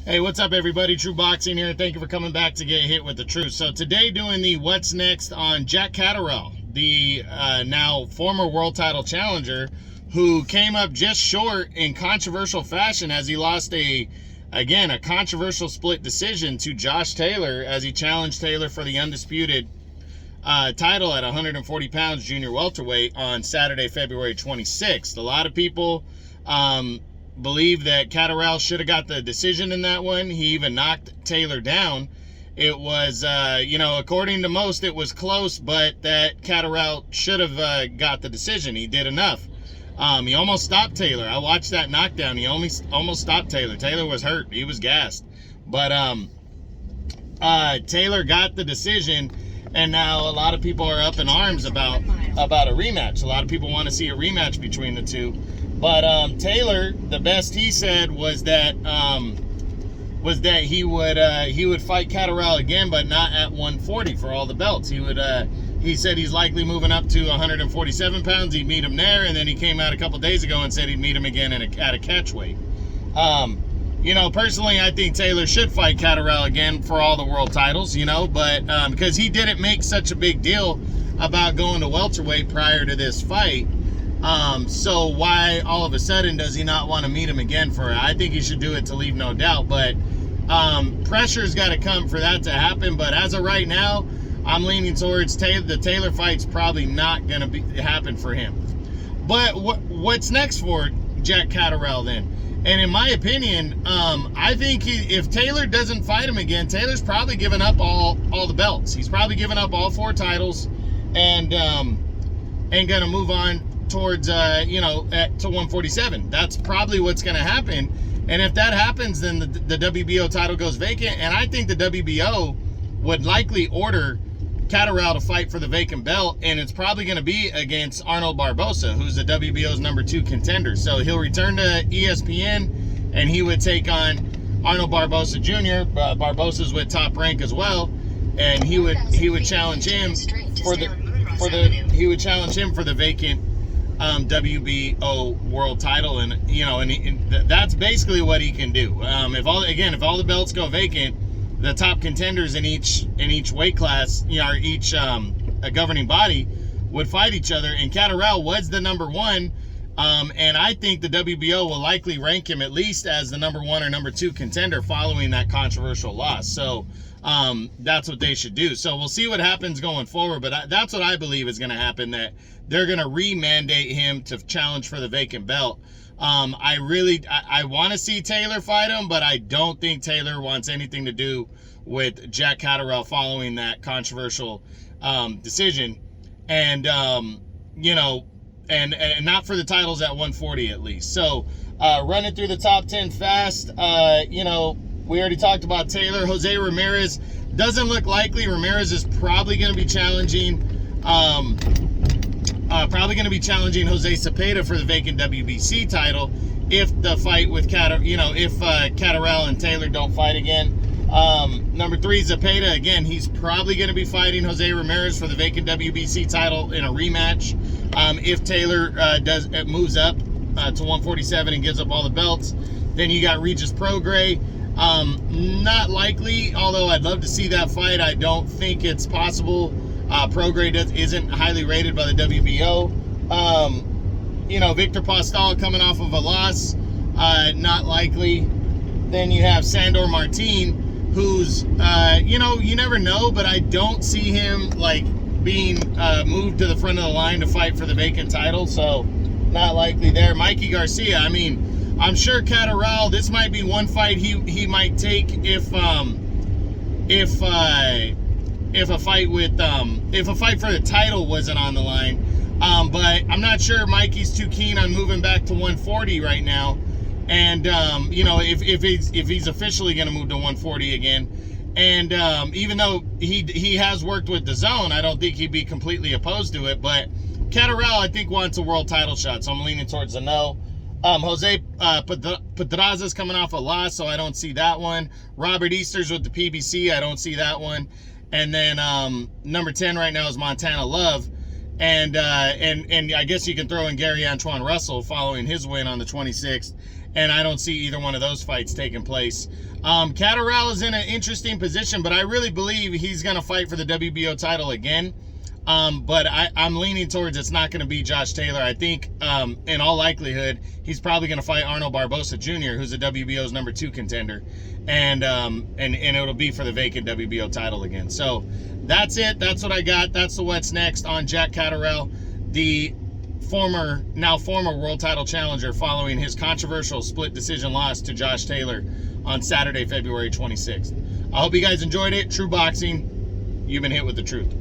Hey, what's up, everybody? True Boxing here. Thank you for coming back to get hit with the truth. So today doing the what's next on Jack Catterall, the now former world title challenger, who came up just short in controversial fashion as he lost a controversial split decision to Josh Taylor as he challenged Taylor for the undisputed title at 140 pounds junior welterweight on Saturday, February 26th. A lot of people believe that Catterall should have got the decision in that one. He even knocked Taylor down. It was, according to most, it was close, but that Catterall should have got the decision. He did enough. He almost stopped Taylor. I watched that knockdown. He almost stopped Taylor. Taylor was hurt. He was gassed. But Taylor got the decision, and now a lot of people are up in arms about a rematch. A lot of people want to see a rematch between the two. But Taylor, the best he said was that he would fight Catterall again, but not at 140 for all the belts. He said he's likely moving up to 147 pounds. He'd meet him there, and then he came out a couple days ago and said he'd meet him again at a catchweight. Personally, I think Taylor should fight Catterall again for all the world titles, but because he didn't make such a big deal about going to welterweight prior to this fight. So why all of a sudden does he not want to meet him again for it? I think he should do it to leave no doubt, but pressure's got to come for that to happen. But as of right now, I'm leaning towards the Taylor fight's probably not going to happen for him. But what's next for Jack Catterall then? And in my opinion, I think if Taylor doesn't fight him again, Taylor's probably given up all the belts. He's probably given up all 4 titles and going to move on towards to 147. That's probably what's going to happen. And if that happens, then the WBO title goes vacant, and I think the WBO would likely order Catterall to fight for the vacant belt, and it's probably going to be against Arnold Barboza, who's the WBO's number 2 contender. So he'll return to ESPN, and he would take on Arnold Barboza Jr. Barboza's with Top Rank as well, and he would challenge him for the vacant WBO world title, and that's basically what he can do. If all the belts go vacant, the top contenders in each weight class, or each a governing body, would fight each other. And Catterall was the number 1, and I think the WBO will likely rank him at least as the number 1 or number 2 contender following that controversial loss. So that's what they should do. So we'll see what happens going forward, but that's what I believe is going to happen, that they're going to re-mandate him to challenge for the vacant belt. I want to see Taylor fight him, but I don't think Taylor wants anything to do with Jack Catterall following that controversial decision, and not for the titles at 140 at least. So running through the top 10 fast, we already talked about Taylor. Jose Ramirez doesn't look likely. Ramirez is probably going to be challenging Jose Cepeda for the vacant WBC title if the fight with Catterall and Taylor don't fight again. Number 3, Cepeda, again, he's probably going to be fighting Jose Ramirez for the vacant WBC title in a rematch. If Taylor moves up to 147 and gives up all the belts. Then you got Regis Prograis. Not likely, although I'd love to see that fight. I don't think it's possible. Prograis isn't highly rated by the WBO. Victor Postol coming off of a loss, not likely. Then you have Sandor Martin, who's, you never know, but I don't see him being moved to the front of the line to fight for the vacant title, so not likely there. Mikey Garcia, I'm sure Catterall, this might be one fight he might take if a fight for the title wasn't on the line. But I'm not sure Mikey's too keen on moving back to 140 right now. And if he's officially going to move to 140 again, and even though he has worked with DAZN, I don't think he'd be completely opposed to it. But Catterall, I think, wants a world title shot, so I'm leaning towards the no. Jose Pedraza's coming off a loss, so I don't see that one. Robert Easter's with the PBC, I don't see that one. And then number 10 right now is Montana Love. And I guess you can throw in Gary Antoine Russell following his win on the 26th. and I don't see either one of those fights taking place. Catterall is in an interesting position, but I really believe he's going to fight for the WBO title again. But I'm leaning towards it's not going to be Josh Taylor. I think, in all likelihood, he's probably going to fight Arnold Barbosa Jr., who's the WBO's number 2 contender, and it'll be for the vacant WBO title again. So that's it. That's what I got. That's the what's next on Jack Catterall, the now former world title challenger, following his controversial split decision loss to Josh Taylor on Saturday, February 26th. I hope you guys enjoyed it. True Boxing, you've been hit with the truth.